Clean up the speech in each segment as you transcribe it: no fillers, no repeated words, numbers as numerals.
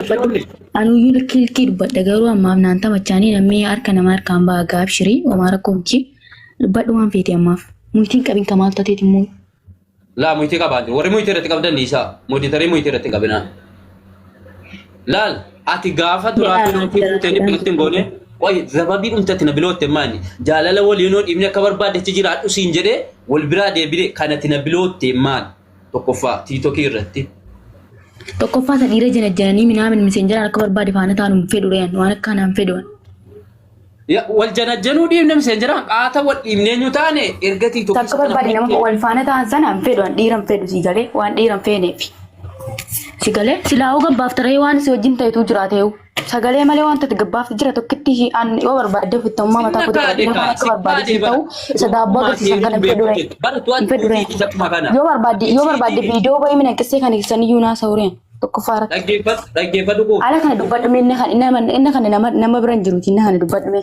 Anu yun kilkil badda garuu ammaaf naan taphachaanii namni harka nama harkaan ba'a gaabshirii homaa rakkoo hojii badhu waan feete ammaaf murtiin qabin kamaal tateet immoo. Laa murtii qabaate warri murtii irratti qabdan dhiisaa murtii tarii murtii irratti qabinaa. Laal ati gaafa duraa fi murtii bilistiin goone wayi zababii dhumtatti na bilootte maani jaalala waliinoo dhibni akka barbaadetti jiraadhu siin jedhee wal biraa deebine kanatti na bilootte maani tokkoffaa tiitokii irratti. Tokkoffaa sadhiira janajjananii minaamin miseenjara akka barbaade faana taanu fedhuudhaan waan akkanaan fedhuudhaan. Wal janajjanuu dhiibne miseenjaraan qaata wal dhiibneenyu taane erga tiitokii. Takka barbaade nama wal faana ta'an sanaan fedhuudhaan dhiiran fedhu si galee waan dhiiran feeneefi. Si galee silaa hoo gabbaaf taree waan si wajjin ta'etu jiraateewu. Sagalee malee waan ta'e gabbaaf jira tokkitti yoo barbaade fitamummaa mataa kootii dhiiran akka barbaade ta'u isa daabboo agarsiisan kana fedhuudhaan. Yoo barbaade viidiyoo baay'ee mina qissee kan ibsan iyyuu naa sa'ureen tokko faara. Dhaggeeffadhu koo. Ala kana dubbadhume inni kan nama biran jiruuti inni kana dubbadhume.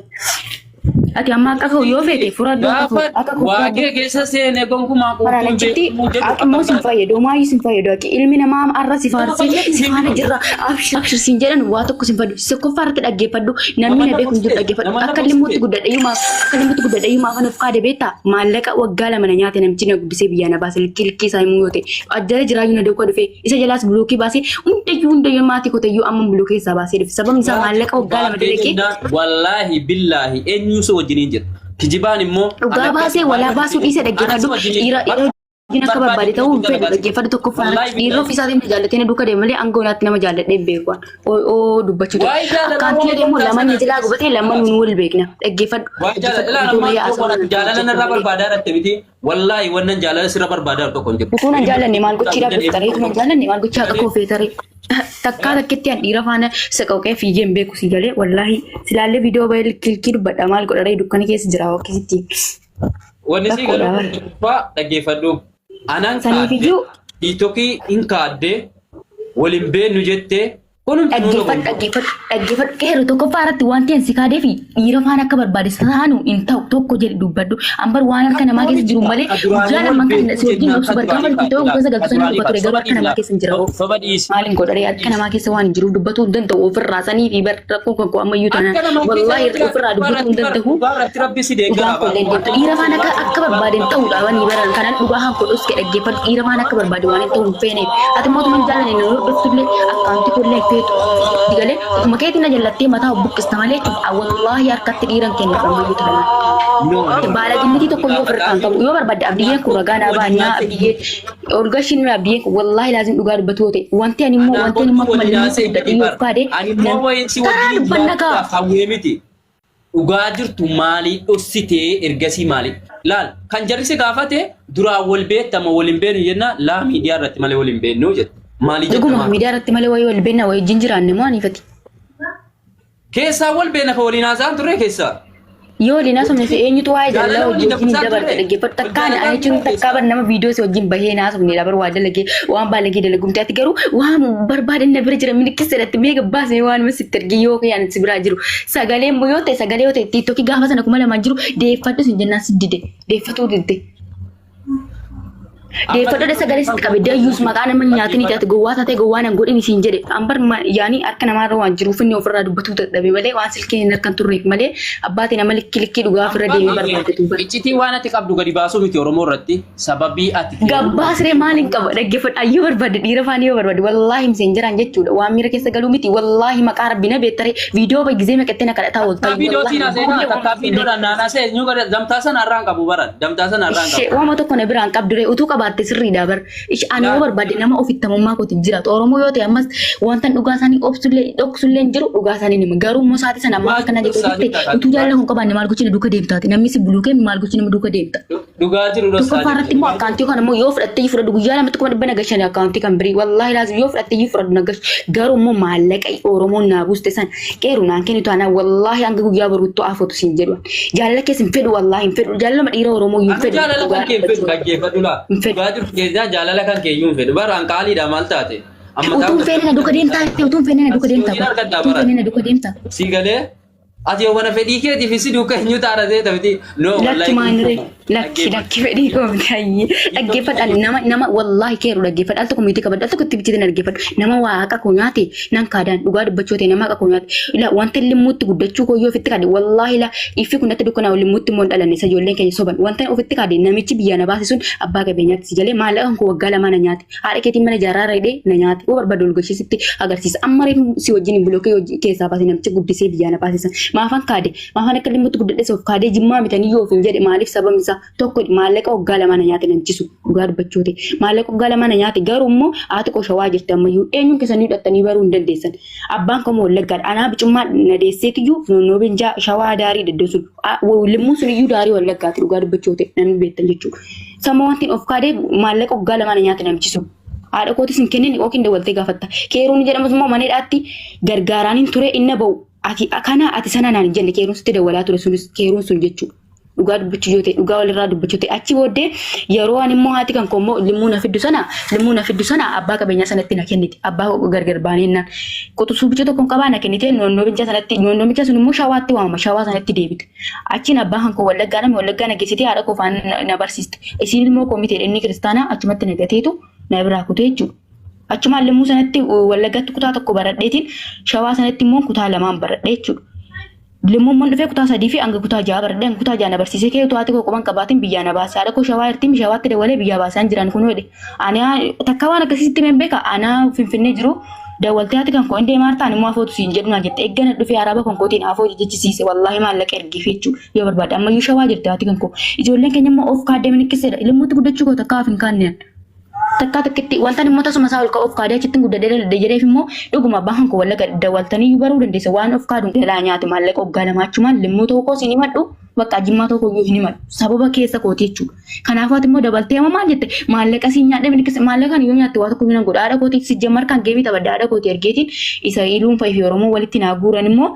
Ati amma akka kau yoo feete furadhu akka kau waagee keessa seenee gonkumaa quuqquu akka immoo sin fayyadu maayi sin fayyadu akka ilmi namaa arra si faarsee si faana jirra abshir sin jedhan waa tokko sin fayyadu si kofa harka dhaggeeffadhu namni na beeku hin jiru dhaggeeffadhu akka limmuutti guddadhayyumaa kan of kaade beektaa maallaqa waggaa lama na nyaate namichi na guddisee biyyaa na baase likkii isaa himuu yoo ta'e ajjala jiraayyuu na deeku dhufe isa jalaas buluukii baasee hundayyuu maatii kotayyuu amma buluukii isaa baasee dhufe sababni isaa maallaqa waggaa lama dalagee wallaahi billaahi eenyuusu wajjiniin jira kijibaan immoo dhugaa baasee walaa baasuu dhiise dhaggeeffadhu dhiira Jina akka barbaade ta'uu fedhu dhaggeeffadhu tokko faana dhiirri ofisaatiin jaallatee na duuka deemu malee aangoo naatti nama jaalladhee beekuun dubbachuu akkaantii deemu lamaan jilaa gubatee lamaan nu wal beekna dhaggeeffadhu. Jaalala narraa barbaadaa dhatte miti wallaahi wannan jaalala sirra barbaadaa tokko hin jiru. Utuu na jaallanne maal gochiidhaaf dhuftaree utuu na jaallanne maal gochii akka koofee taree takkaa takkeetti aan dhiira faana saqawqee fiigeen beeku si galee wallaahi silaallee viidiyoo baay'ee kilkii dubbadha maal godharee dukkana keessa jira akkasitti. Wanni si galu dhaggeeffadhu. Anan kaadde tiktokii hin kaadde waliin beenu jettee dhaggeeffadhu qeerroo tokko faaratti wanti ansi kaadee fi dhiira faana akka barbaade saanu hin ta'u tokko jedhe dubbadhu ambar waan harka namaa keessa jiru malee jaalala man kan si wajjin dhoksu barbaada fi ta'u gosa galfasanii dubbatu garuu harka namaa keessa hin jira maaliin godharee harka namaa keessa waan jiru dubbatu hin danda'u ofirraa sanii fi rakkoo kan koo ammayyuu taanaan wallaahi ofirraa dubbatu hin danda'u dhiira faana akka barbaade hin ta'uudha waan baran kanaan dhugaa haan godhus dhaggeeffadhu dhiira faana akka barbaade waan hin ta'u hin feene ati mootummaan jaalala hin hordoftulle akkaantii kollee digale makeetiin na jallattee mataa buqqista malee wallahi harkatti dhiiran kenna ammayyuu taanaan baala jinniti tokko yoo firqaan qabu yoo barbaadde abdiyyeen kun ragaa baanyaa abdiyyeen orgashin abdiyyeen kun wallahi laazim dhugaa dubbatu ta'e wanti ani immoo akkuma limuu dadhii yoo kaade karaa dubbanna kaa hawweemiti dhugaa jirtu maalii dhossitee ergasii maalii laal kan jarrise gaafate duraa wal beektama waliin beenu jenna laa miidiyaa irratti malee waliin beennuu jette maalii jedhama dhuguma miidiyaa irratti malee wal beena wajjin jiraanne moo anifati keessaa wal beena ka waliin haasa'an turre keessaa yoo waliin haasofne eenyutu waa'ee jaalala wajjin dabarta dhaggeeffatu takkaan ani jechuun takkaa bar nama viidiyoo si wajjin bahee naasofne dhabar waa dalagee waan baalagee dalagumte ati garuu waan barbaadan na bira jira milikkisa irratti meeqa baasee waan masitti ergee yoo kayaan si biraa jiru sagalee yoo ta'e tiktokii gaafa sana kuma lamaan jiru deeffadhu sin jennaan si dide deeffatuu didde. Deeffadhu sagalee sitti qabe dayyuus maqaa nama nyaatin ijatti gowwaa taatee gowwaa nan godhin isiin jedhe ambar yaani harka namaarra waan jiruuf inni ofirraa dubbatu dadhabe malee waan silkiin hin harkan turreef malee abbaati nama likkii dhugaa ofirra deemee barbaadatu. Iccitii waan ati qabdu gadi baasuu miti Oromoo irratti sababii ati gabbaasree maaliin qaba dhaggeeffadhu ayyuu barbaade dhiira faana yoo barbaade wallaahi miseenjeraan jechuudha waan miira keessa galuu miti wallaahi maqaa rabbina beektare viidiyoo baay'ee maqattee na kadhataa ooltaa. Viidiyootiin aseenaa takkaa viidiyoodhaan naanasee eenyu gara damtaasan harraan qabu baran damtaasan harraan qabu. Waan tokko na biraan qabdure utuu qabaatte sirrii dabar ana barbaade nama ofittamummaa kooti jiraatu Oromoo yoo ta'e ammas wanta dhugaa isaanii dhoksullee jiru dhugaa isaanii nima garuu immoo saatii sana amma kana jechuutti utuu jaalala kun qabaanne maal gochina duuka deemtaati namni si buluukee maal gochina nama duuka deemta dhugaa jiru dhosaa duuka faarratti immoo akkaantii kana immoo yoo fudhattee fudhadhu guyyaa lamatti kuma dhibba nagashan akkaantii kan birii wallaahi laazim yoo fudhattee fudhadhu nagash garuu immoo maallaqa Oromoon naa buuste san qeeru naan kennitu ana wallaahi hanga guyyaa baruutti afootu siin jedhu jaalala keessa hin fedhu wallaahi hin fedhu jaalala dhiira Oromoo hin fedhu jaalala kan kee fedhu dhaggeeffadhu laa dhugaa jiru keessa jaalala kan keeyyuun fedhu baraan qaaliidha maal taate utuun fedhina duuka deemtaa utuun fedhina duuka deemtaa utuun fedhina duuka deemtaa si galee ati yoo wana fedhii keetiif si duuka eenyu taara ta'e taphiti no lakki maanire lakki fedhii koomtaayi dhaggeeffadhaan nama wallahi keeru dhaggeeffadha al tokko miti qabadha al tokko itti bichite dhaggeeffadhu nama waaqa koo nyaate nan kaadaan dhugaa dubbachoo ta'e nama waaqa koo nyaate ila wanta limmuutti guddachuu koo yoo ofitti kaade wallahi la ifi kun natti dukkana limmuutti immoo dhalanne isa ijoolleen keenya soban wanta ofitti kaade namichi biyya na baase sun abbaa qabeenyaatti si jalee maallaqan koo waggaa lama na nyaate haadha keetiin mana jaaraa reedee na nyaate oo barbaadu olgashisitti agarsiisa amma reefu si wajjin bulokee keessaa baase namichi guddisee biyya na baase maafan kaade maafan akka limmuutti guddadhe soof kaade jimmaa mitanii yoo ofin jedhe maaliif sababni isaa tokko maallaqa waggaa lama na nyaate namchisu dhugaa dubbachuu ta'e maallaqa waggaa lama na nyaate garuu immoo haati koo shawaa jirti ammayyuu eenyuun keessanii hidhattanii baruu hin dandeessan abbaan koo wallaggaadha anaa bicummaa na deesseetiyyuu noonnoo binjaa shawaa daarii daddosu limmuun sun iyyuu daarii wallaggaati dhugaa dubbachuu ta'e namni beektan jechuudha sama wantiin of kaadee maallaqa waggaa lama na nyaate namchisu haadha kootis hin kennin yookiin dawwaltee gaafatta keeruun jedhamus immoo maneedhaatti gargaaraaniin ture inna ba'u ati sana naan jenne keeruun sitti dawwalaa ture sunis keeruun sun jechuudha dhugaa dubbachuu yoo ta'e dhugaa walirraa dubbachuu ta'e achi booddee yeroo ani immoo haati kan kommoo limmuu na fiddu sana abbaa qabeenyaa sanatti na kenniti abbaa gargar baanennaan qotusuu bicha tokkoon qabaa na kennite noonnoo bicha sun immoo shawaatti waamama shawaa sanatti deebite achiin abbaa kan koo wallaggaa na geessite haadha koo faan na barsiiste isiin immoo komitee inni kiristaanaa achumatti na gateetu na biraa kutee jechuudha. Achumaan limmuu sanatti wallaggaatti kutaa tokko baradheetiin shawaa sanatti immoo kutaa lamaan baradhee jechuudha. Limmuun mun dhufee kutaa 3 fi hanga kutaa 6 baradhee hanga kutaa 6 na barsiisee kee tuwaati koo qoban qabaatiin biyyaa na baase haadha koo shawaa irtiin shawaatti dawalee biyyaa baasaan jiran kun hodhe ani takka waan akkasitti men beeka ana finfinnee jiru dawaltee haati kan koo indee maartaan immoo afootu siin jedhu na jette eeggana dhufee araba kan kootiin afoo jechisiise wallahi maallaqa ergee jechuudha yoo barbaade ammayyuu shawaa jirti haati kan koo ijoolleen keenya immoo of kaadee minikkiseedha limmuutti guddachuu koo takka afin kaanneen takka takkitti wanta nimmoo tasuma isaa ol of kaadee achitti guddadee jedheef immoo dhuguma abbaan koo wallaga dawaltanii baruu dandeessa waan of kaaduun dhalaa nyaate maallaqa waggaa lamaachumaan limmuu tokko siin himadhu bakka jimmaa tokko yoo hin himadhu sababa keessa kooti jechuudha. Kanaafuu ati immoo dabaltee maal jette maallaqa siin nyaadhee minikis maallaqaan yoo nyaatte waa tokko minan godha haadha kooti si jammar kan geemii taphadda haadha kooti ergeetiin isa iluun fa'ifi Oromoo walitti naa guuran immoo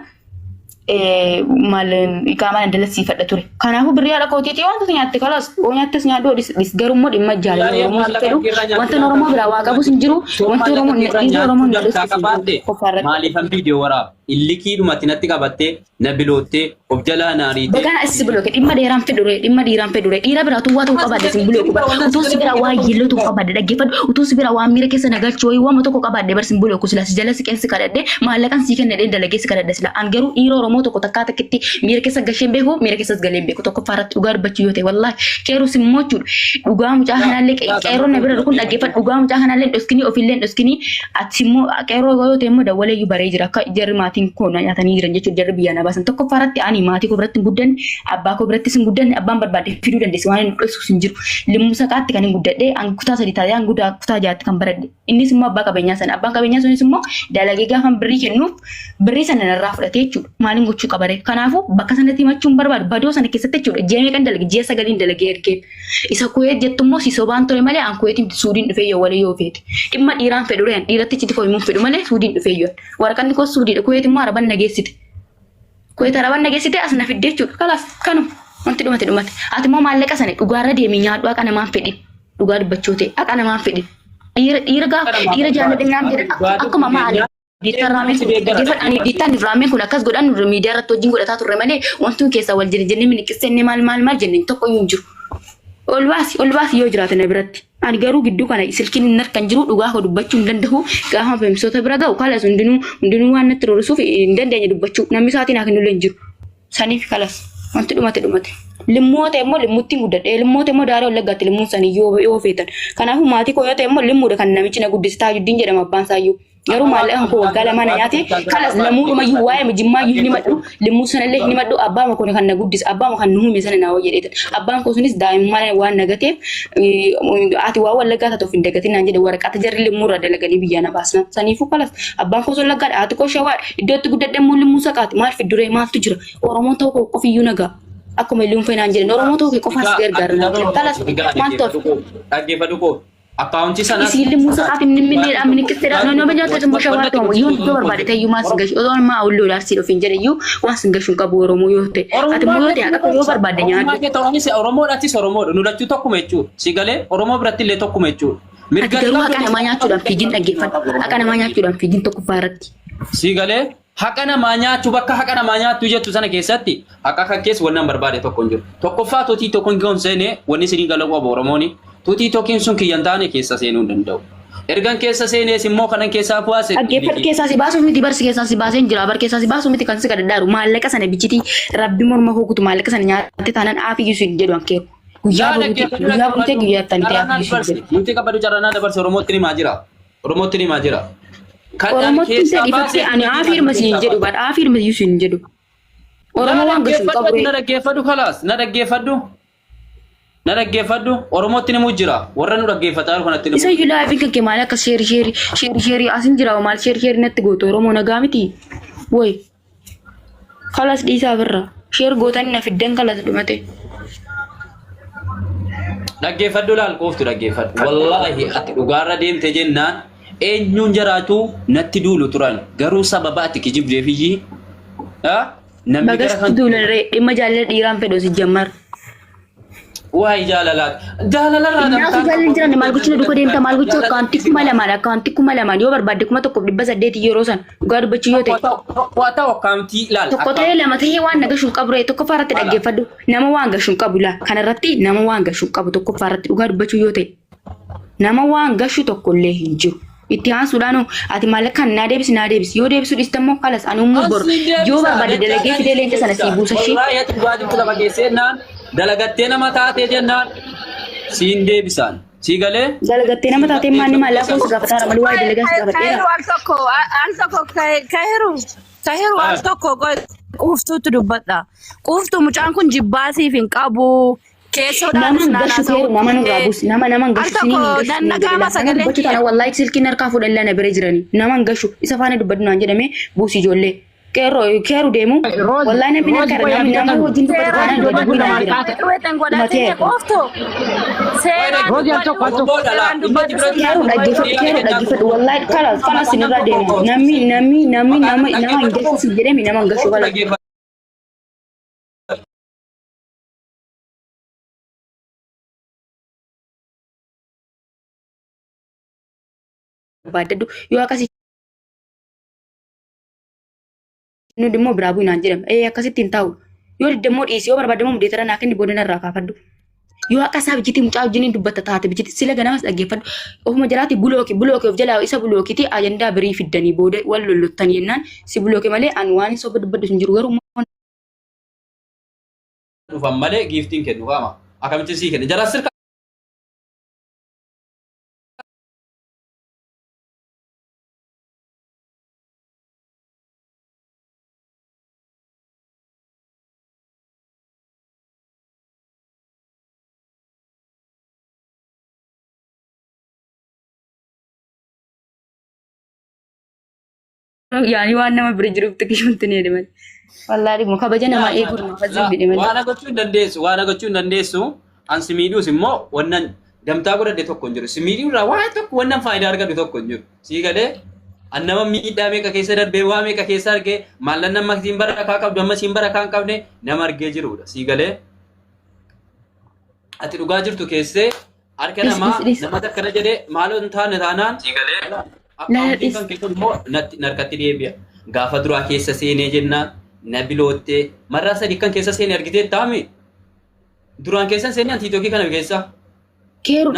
mal ikama ndala sifadha ture kanaafuu birrii haadha kootiitii wanta nyaatte kalas oo nyaattes nyaadhu dis garummoo dhimma jaalala Oromoo fedhu wanta Oromoo biraa waa qabu sin jiru wanta Oromoo maaliifan viidiyoo waraab illikii dhumatti natti qabattee na biloottee of jalaa naariite bagana asii bilooke dhimma dheeraan fedhure dhiira biraa tuwwaa ta'uu qabaadde sin bilooku utuu si biraa waa yelloo ta'uu qabaadde dhaggeeffadhu utuu si biraa waa miira keessa nagalchoo waan tokko qabaadde bar sin bilooku sila si jala si qeensi kadhadde maallaqan si kennedhe dalageessi kadhadde sila an garuu dhiira Oromoo tokko takkaa takkitti miira keessa gasheen beeku miira keessas galeen beeku tokko faaratti dhugaa dubbachuu yoo ta'e wallahi keeruu simmoo jechuudha dhugaa mucaa kanallee qeeroo na bira kun dhaggeeffadhu dhugaa mucaa kanallee dhoskinii ofillee dhoskinii ati immoo qeeroo yoo ta'e immoo dawwalee iyyuu baree jira akka jarri maatiin koo nyaatanii jiran jechuudha jarri biyyaa na baasan tokko faaratti ani maatii koo biratti hin guddanne abbaa koo biratti hin guddanne abbaan barbaade fiduu dandeesse waan hin dhoksu hin jiru limmuu saqaatti kan hin guddadhe an kutaa 3 taatee an kutaa 6tti kan baradhe innis immoo abbaa qabeenyaa sana abbaan qabeenyaa sunis immoo dalagee gaafan birrii kennuuf birrii sana narraa fudhatee jechuudha maaliin gochuu qabare kanaafuu bakka sanatti himachuun barbaadu badoo sana keessatti jechuudha jeemee kan dalage jee sagaliin dalagee ergeef isa kuwee jettummoo si sobaan ture malee an kuweetiin suudiin dhufee yoo walee yoo feete dhimma dhiiraan fedhureen dhiiratti itti koo himuun fedhu malee suudiin dhufee yoo waraqanni koo suudiidha kuweetimmoo araban nageessite kuweet araban nageessite as na fidde jechuudha kalaas kanu wanti dhumate ati immoo maallaqa sana dhugaarra deemii nyaadhu haqa namaan fedhin dhugaa dubbachuu ta'e haqa namaan fedhin dhiira jaalladhe nyaamte akkuma maali Diitaan raameen kun akkas godhan miidiyaa irratti wajjin godhataa turre malee wanti keessa wal jenne miniqissenne maal jenne tokko hin jiru. Ol baasi yoo jiraate na biratti. Ani garuu gidduu kana silkiin hin harkan jiru dhugaa koo dubbachuu hin danda'u gaafa feemsoota bira ga'u kalas hundinuu waan natti roorisuuf hin dandeenye dubbachuu namni isaatiin haa kennullee hin jiru. Saniif kalas wanti dhumate. Limmoota immoo limmuutti guddadhe limmoota immoo daarii wallaggaatti limmuun sanii yoo feetan. Kanaafuu maatii koo yoo ta'e immoo limmuudha kan namichi na guddisitaa jiddiin jedhama abbaan isaayyuu. Garuu maallaqan koo waggaa lama na nyaate kalas lamuudhuma iyyuu waa'ee mijimmaa iyyuu ni madhu limmuu sanallee ni madhu abbaama koo kan na guddisa abbaama kan nu hume sana naa jedheetan abbaan koo sunis daa'imman waan nagateef ati waa wallaggaa taatuuf hin dagatin naan jedhe waraqata jarri limmuurra dalaganii biyyaa na baasna saniifuu kalas abbaan koo sun laggaadha ati koo shawaa iddootti guddadhe immoo limmuu saqaati maal fidduree maaltu jira Oromoon ta'uu koo qofiyyuu nagaa akkuma ilmuun feenaan jedhan Oromoo ta'uu kee qofaas gargaarna kalas maal ta'u dhaggeeffadhu koo Akaunti sana isili musa kafin nimmi amni kistera no banyaata tumbo shawarto yoo to barbaade tayu mas gash odon ma ullo darsi do finjere yu was gashun qabu Oromoo yoo ta'e ati mo yoo ta'e akka yoo barbaade nyaata ke tawani se Oromoo dati Oromoo nu dachu tokkuma jechu sigale Oromoo biratti illee tokkuma jechu mirga akka nama nyaachuudhaan fiigin dhaggeeffadha akka nama nyaachuudhaan fiigin tokko faaratti sigale haqa namaa nyaachuu bakka haqa namaa nyaattu jettu sana keessatti haqa kan keessa wannan barbaade tokko hin jiru. Tokkoffaa tuutii tokko hin seene wanni isinii galaquu qabu Oromooni. Tuutii tokkiin sun kiyyan taane keessa seenuu hin danda'u. Ergan keessa seenees immoo kanan keessaa bu'aase. Dhaggeeffatu keessaa si baasuu miti barsi keessaa si baasee jira bar keessaa si baasuu miti kan si gadadaaru maallaqa sana bichiti rabbi morma hukutu maallaqa sana nyaatte taanaan aafiyyuu si jedhu ankeeku. Guyyaa bultee guyyaa tantee aafiyyuu si jedhu. Nuti qabadu jaranaa dabarse Oromootti himaa jira. Oromootti himaa jira. Oromootti dhiifattee ani aafirma si jedhu bad aafirma iyyuu si jedhu. Oromoo waan gashu qabu. Na dhaggeeffadhu kalaas na dhaggeeffadhu. Na dhaggeeffadhu Oromootti nimuu jira warra nu dhaggeeffataa jiru kanatti isa iyyuu laafin kan kee maal akka sheeri asin jira maal sheeri natti gootu Oromoo nagaa miti woy kalas dhiisaa birra sheer gootanii na fiddan kalas dhumate dhaggeeffadhu laal qooftu dhaggeeffadhu wallaahi ati dhugaarra deemte jennaan eenyuun jiraatu natti duulu turan garuu sababa ati kijibdeefiyyi namni gara kan duularree dhimma jaalala dhiiraan fedhu si jammar waay jaalala naafu jaalala jiran maal gochuu dhuka deemta maal gochuu akkaantii kuma lamaan yoo barbaadde 1,800 yeroo san dhugaa dubbachuu yoo ta'e waa ta'u akkaantii laal tokko ta'ee lama ta'ee waan nagashuun qabu ree tokko faaratti dhaggeeffadhu nama waan gashuun qabu laa kanarratti nama waan gashuun qabu tokko faaratti dhugaa dubbachuu yoo ta'e nama waan gashu tokkollee hin jiru. Itti haasuudhaan ati maallaqaan naa deebisi yoo deebisuu dhiiste immoo kalas ani ummuu bor yoo barbaade dalagee fidee leenca sana sii buusa shee. Waa'ee dhugaa jirtu lafa geessennaan dalagattee nama taatee jennaan siin deebisaan sii galee. Dalagattee nama taatee maanni maallaqaa kuusa gaafataara malee waa'ee dalagaa si gaafateera. Al tokko kaheeru al tokko quuftuutu dubbadha. Quuftuu mucaan kun jibbaasiif hin qabu. Nama gashu keeru nama nurraa buusi nama gashu siniin gashu gochuu tana wallaahi silkiin harkaa fuudhan na bira jirani nama gashu isa faana dubbadhu naan jedhame buusi ijoollee keeru deemu wallaahi namni akka nama wajjin dubbatu taanaan dubbadhu naan keeru dhaggeeffadhu wallaahi kanas sinirraa deemu namni nama hin gashu si jedhame nama gashu wala. Baadaddu yoo akkasii nuti immoo biraa bu'inaan jedhama akkasitti hin taa'u yoo diddeemmoo dhiisi yoo barbaadamu mudeetara naa kenni boodana irraa kaafadhu yoo akkasaa bijjitii mucaa wajjin dubbatta taate bijjitii sila ganamas dhaggeeffadhu ofuma jiraati bulooki of jalaa isa bulookiti ajandaa birii fiddanii booda wal lollottanii jennaan si bulooke malee ani waan isa dubbadhu hin jiru garuu dhufan malee giiftiin kennu qaama akkamitti sii kenna jara sirka yaani waan nama bira jiruuf xiqqishuutti ni edemani. Wallaahi immoo kabaja namaa eeguun nama fazii fidhe waan gochuu hin dandeessu ansi miidhuus immoo wannan damtaa godhadhe tokko hin jiru si miidhuurraa waa tokko wannan faayidaa argatu tokko hin jiru sii galee an nama miidhaa meeqa keessa darbee waa meeqa keessa argee maallan nama siin barakaa qabdu amma siin barakaa hin qabne nama argee jirudha sii galee ati dhugaa jirtu keessee harka namaa nama takkana jedhee maaloo hin taane taanaan sii galee akkaawuntiin kan keessatti immoo narkatti deebi'a. Gaafa duraa keessa seenee jennaan na biloottee marraa sadii kan keessa seenee argitee taa'ame duraan keessan seenee antiitookii kana keessa. Keeru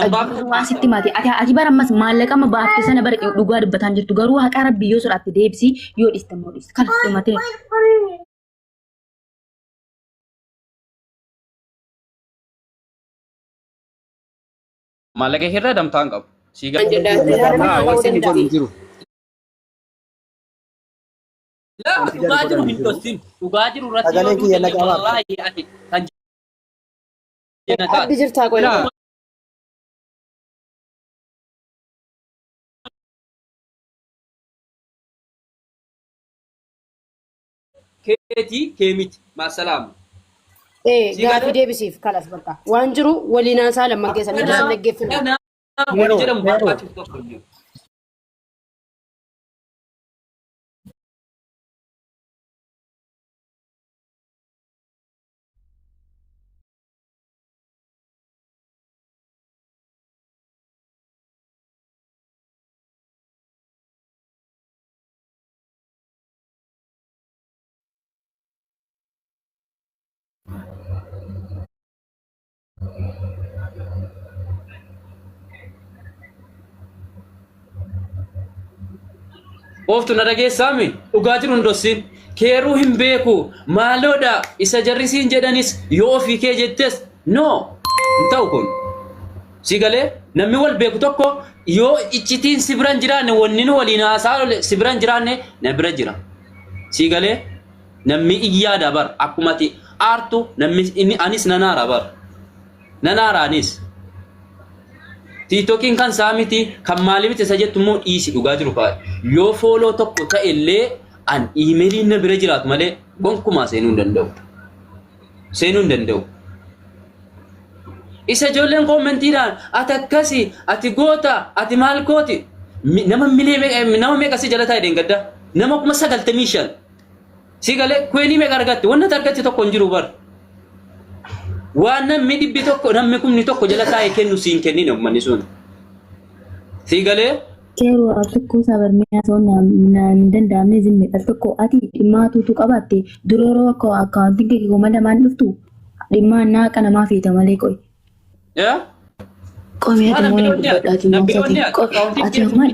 waan sitti maati ati bara ammas maallaqa amma baaftee sana bara dhugaa dubbataan jirtu garuu haqa rabbii yoo sodaatti deebisi yoo dhiiste immoo dhiiste kana dhumatee. Maallaqa irra damtaan qabu. Dhugaa jiru hin dhossin. Dhugaa jiru irratti wallaahi ati kan Abdi jirtaa qola. keemiti maasalaam. Gaafi deebisiif kalas bakka. Waan jiru waliin haasaa lamman keessa miidhaa dhaggeeffatu. jedhamu barbaachisu tokko hin jiru. Oftu na dhageessaami dhugaa jiru hundossin keeruu hin beeku maaloodha isa jarrisiin jedhanis yoo ofii kee jettes no hin ta'u kun si galee namni wal beeku tokko yoo iccitiin si biran jiraanne wanni nu waliin haasaa si biran jiraanne na bira jira si galee namni iyyaadha bar akkumati aartu namni inni anis nanaara bar nanaaraanis TikTokin kan saamiti kan maalimiti isa jettu immoo dhiisi dhugaa jiru fa'aa yoo fooloo tokko ta'e illee an iimeeliin na bira jiraatu malee gonkumaa seenuu hin danda'u isa ijoolleen koomentiidhaan ati akkasi ati goota ati maal gooti nama meeqa si jala taa'e gadda nama 95 si galee kweenii meeqa argatte wanna argatte tokko hin jiru bar waan namni dhibbi tokko namni kumni tokko jala taa'e kennu siin kennine ummanni sun si galee Kero tokko sabarmee asoo naan danda'amne zimme tokko ati dhimmaa tuutu qabatte duroroo akka akkaawuntiin kee komadamaan dhuftu dhimmaa naaqa namaa feeta malee qoy. yaa Qomee ati moo dubbadhaati moo ati akkuma